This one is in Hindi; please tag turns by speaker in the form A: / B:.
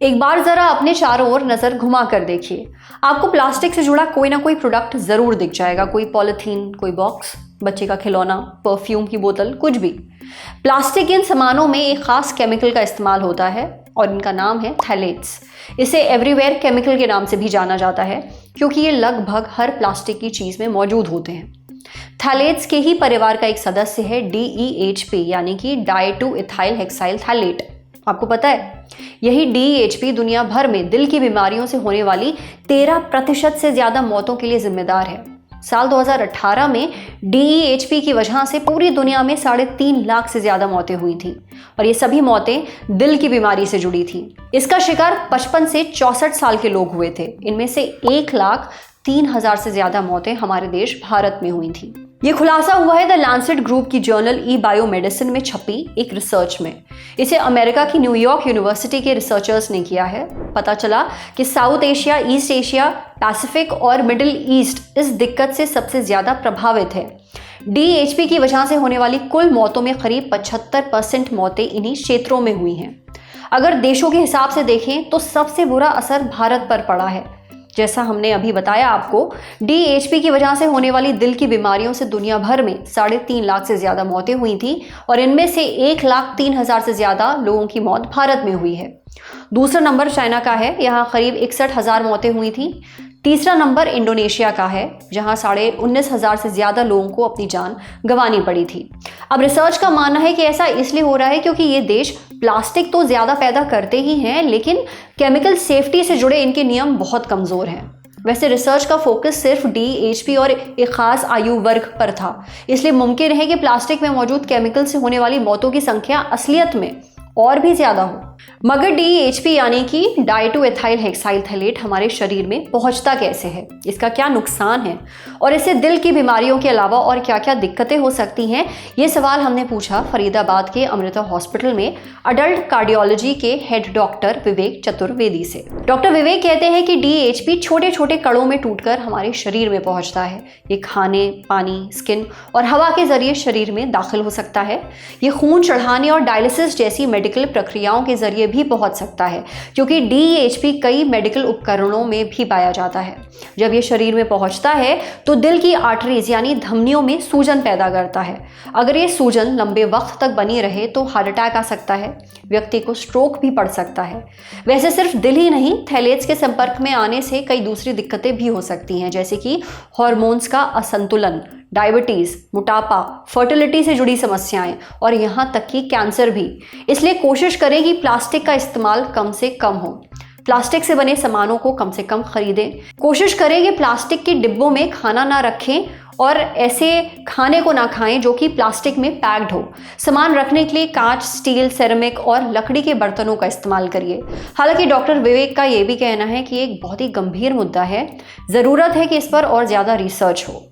A: एक बार जरा अपने चारों ओर नजर घुमा कर देखिए, आपको प्लास्टिक से जुड़ा कोई ना कोई प्रोडक्ट जरूर दिख जाएगा। कोई पॉलिथीन, कोई बॉक्स, बच्चे का खिलौना, परफ्यूम की बोतल, कुछ भी। प्लास्टिक के इन सामानों में एक खास केमिकल का इस्तेमाल होता है और इनका नाम है थैलेट्स। इसे एवरीवेयर केमिकल के नाम से भी जाना जाता है क्योंकि ये लगभग हर प्लास्टिक की चीज में मौजूद होते हैं। थैलेट्स के ही परिवार का एक सदस्य है DEHP यानी कि डाई-2 इथाइल हेक्साइल थैलेट। आपको पता है, यही DEHP दुनिया भर में दिल की बीमारियों से होने वाली 13% से ज्यादा मौतों के लिए जिम्मेदार है। साल 2018 में DEHP की वजह से पूरी दुनिया में 3.5 लाख से ज्यादा मौतें हुई थी और ये सभी मौतें दिल की बीमारी से जुड़ी थी। इसका शिकार 55 से 64 साल के लोग हुए थे। इनमें से 1,03,000 से ज्यादा मौतें हमारे देश भारत में हुई थी। ये खुलासा हुआ है द लैंसेट ग्रुप की जर्नल ई-बायोमेडिसिन में छपी एक रिसर्च में। इसे अमेरिका की न्यूयॉर्क यूनिवर्सिटी के रिसर्चर्स ने किया है। पता चला कि south Asia, east Asia, Pacific और मिडिल ईस्ट इस दिक्कत से सबसे ज्यादा प्रभावित है। DEHP की वजह से होने वाली कुल मौतों में करीब 75% मौतें इन्हीं क्षेत्रों में हुई हैं। अगर देशों के हिसाब से देखें तो सबसे बुरा असर भारत पर पड़ा है। जैसा हमने अभी बताया आपको, DEHP की वजह से होने वाली दिल की बीमारियों से दुनिया भर में 3.5 लाख से ज्यादा मौतें हुई थी और इनमें से 1,03,000 से ज्यादा लोगों की मौत भारत में हुई है। दूसरा नंबर चाइना का है, यहाँ करीब 61,000 मौतें हुई थी। तीसरा नंबर इंडोनेशिया का है, जहां 19,500 से ज्यादा लोगों को अपनी जान गंवानी पड़ी थी। अब रिसर्च का मानना है कि ऐसा इसलिए हो रहा है क्योंकि ये देश प्लास्टिक तो ज्यादा पैदा करते ही हैं, लेकिन केमिकल सेफ्टी से जुड़े इनके नियम बहुत कमजोर हैं। वैसे रिसर्च का फोकस सिर्फ DEHP और एक खास आयु वर्ग पर था, इसलिए मुमकिन है कि प्लास्टिक में मौजूद केमिकल से होने वाली मौतों की संख्या असलियत में और भी ज्यादा हो। मगर DEHP यानी कि डाई-2 इथाइल हेक्साइल थैलेट हमारे शरीर में पहुंचता कैसे है, इसका क्या नुकसान है और इससे दिल की बीमारियों के अलावा और क्या क्या दिक्कतें हो सकती हैं, ये सवाल हमने पूछा फरीदाबाद के अमृता हॉस्पिटल में अडल्ट कार्डियोलॉजी के हेड डॉक्टर विवेक चतुर्वेदी से। डॉक्टर विवेक कहते हैं कि DEHP छोटे छोटे कणों में टूटकर हमारे शरीर में पहुंचता है। ये खाने, पानी, स्किन और हवा के जरिए शरीर में दाखिल हो सकता है। ये खून चढ़ाने और डायलिसिस जैसी मेडिकल प्रक्रियाओं के जरिए भी पहुंच सकता है, क्योंकि DEHP कई मेडिकल उपकरणों में भी पाया जाता है। जब ये शरीर में पहुंचता है तो दिल की आर्टरीज यानी धमनियों में सूजन पैदा करता है। अगर ये सूजन लंबे वक्त तक बनी रहे तो हार्ट अटैक आ सकता है, व्यक्ति को स्ट्रोक भी पड़ सकता है। वैसे सिर्फ दिल ही नहीं, थैलेट्स के संपर्क में आने से कई दूसरी दिक्कतें भी हो सकती हैं, जैसे कि हार्मोन्स का असंतुलन, डायबिटीज, मोटापा, फर्टिलिटी से जुड़ी समस्याएं और यहाँ तक कि कैंसर भी। इसलिए कोशिश करें कि प्लास्टिक का इस्तेमाल कम से कम हो। प्लास्टिक से बने सामानों को कम से कम खरीदें। कोशिश करें कि प्लास्टिक के डिब्बों में खाना ना रखें और ऐसे खाने को ना खाएं जो कि प्लास्टिक में पैक्ड हो। सामान रखने के लिए कांच, स्टील, सेरेमिक और लकड़ी के बर्तनों का इस्तेमाल करिए। हालांकि डॉक्टर विवेक का ये भी कहना है कि एक बहुत ही गंभीर मुद्दा है, ज़रूरत है कि इस पर और ज़्यादा रिसर्च हो।